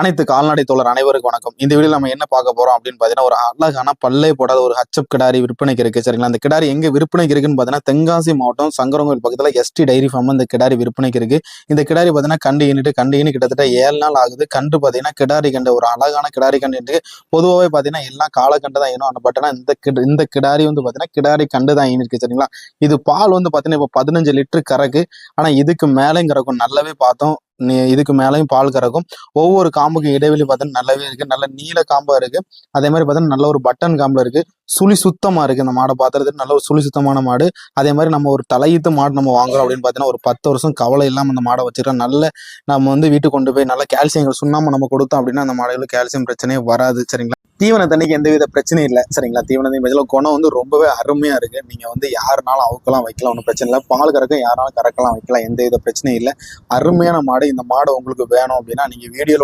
அனைத்து கால்நடை தோழர் அனைவருக்கும் வணக்கம். இந்த வீடியோ நம்ம என்ன பார்க்க போறோம் அப்படின்னு பார்த்தீங்கன்னா, ஒரு அழகான பல்லே போடாத ஒரு ஹச்சப் கிடாரி விற்பனைக்கு இருக்கு. சரிங்களா? அந்த கிடாரி எங்க விற்பனைக்கு இருக்குன்னு பார்த்தீங்கன்னா, தென்காசி மாவட்டம் சங்கரங்கோயில் பக்கத்துல எஸ்டி டைரி ஃபார்ம் இந்த கிடாரி விற்பனைக்கு இருக்கு. இந்த கிடாரி பார்த்தீங்கன்னா கண்டு ஈனு கிட்டத்தட்ட 7 நாள் ஆகுது. கண்டு பார்த்தீங்கன்னா கிடாரி கண்டு ஒரு அழகான கிடாரி கண்டு. பொதுவாகவே பார்த்தீங்கன்னா எல்லாம் காலக்கண்டு தான் ஈனும். பட் ஆனால் இந்த கிடாரி வந்து பார்த்தீங்கன்னா கிடாரி கண்டு தான் ஈனிருக்கு. சரிங்களா? இது பால் வந்து பார்த்தீங்கன்னா இப்போ 15 லிட்டர் கறக்கு. ஆனா இதுக்கு மேலேயும் கறக்கும். நல்லாவே பார்த்தோம். இதுக்கு மேலேயும் பால் கறக்கும். ஒவ்வொரு காம்புக்கும் இடைவெளி பார்த்தீங்கன்னா நல்லாவே இருக்கு. நல்ல நீல காம்பா இருக்கு. அதே மாதிரி பார்த்தீங்கன்னா நல்ல ஒரு பட்டன் காம்புல இருக்கு. சுழி சுத்தமா இருக்கு. இந்த மாடை பார்த்துறதுக்கு நல்ல ஒரு சுழி சுத்தமான மாடு. அதே மாதிரி நம்ம ஒரு தலையீத்து மாடு நம்ம வாங்குறோம் அப்படின்னு பார்த்தீங்கன்னா ஒரு 10 வருஷம் கவலை இல்லாமல் அந்த மாடை வச்சுக்கிறோம். நல்ல நம்ம வந்து வீட்டுக்கு கொண்டு போய் நல்ல கால்சியங்கள் சுண்ணாம நம்ம கொடுத்தோம் அப்படின்னா அந்த மாடுகளுக்கு கால்சியம் பிரச்சனையே வராது. சரிங்களா? தீவனத்தன்னைக்கு எந்தவித பிரச்சனையும் இல்லை. சரிங்களா? தீவனத்தின் குணம் வந்து ரொம்பவே அருமையா இருக்கு. நீங்க வந்து யாருனாலும் அவுக்கலாம் வைக்கலாம், ஒன்றும் பிரச்சனை இல்லை. பால் கறக்க யாராலும் கறக்கலாம் வைக்கலாம், எந்தவித பிரச்சனையும் இல்லை. அருமையான மாடு. இந்த மாடு உங்களுக்கு வேணும் அப்படின்னா நீங்க வீடியோல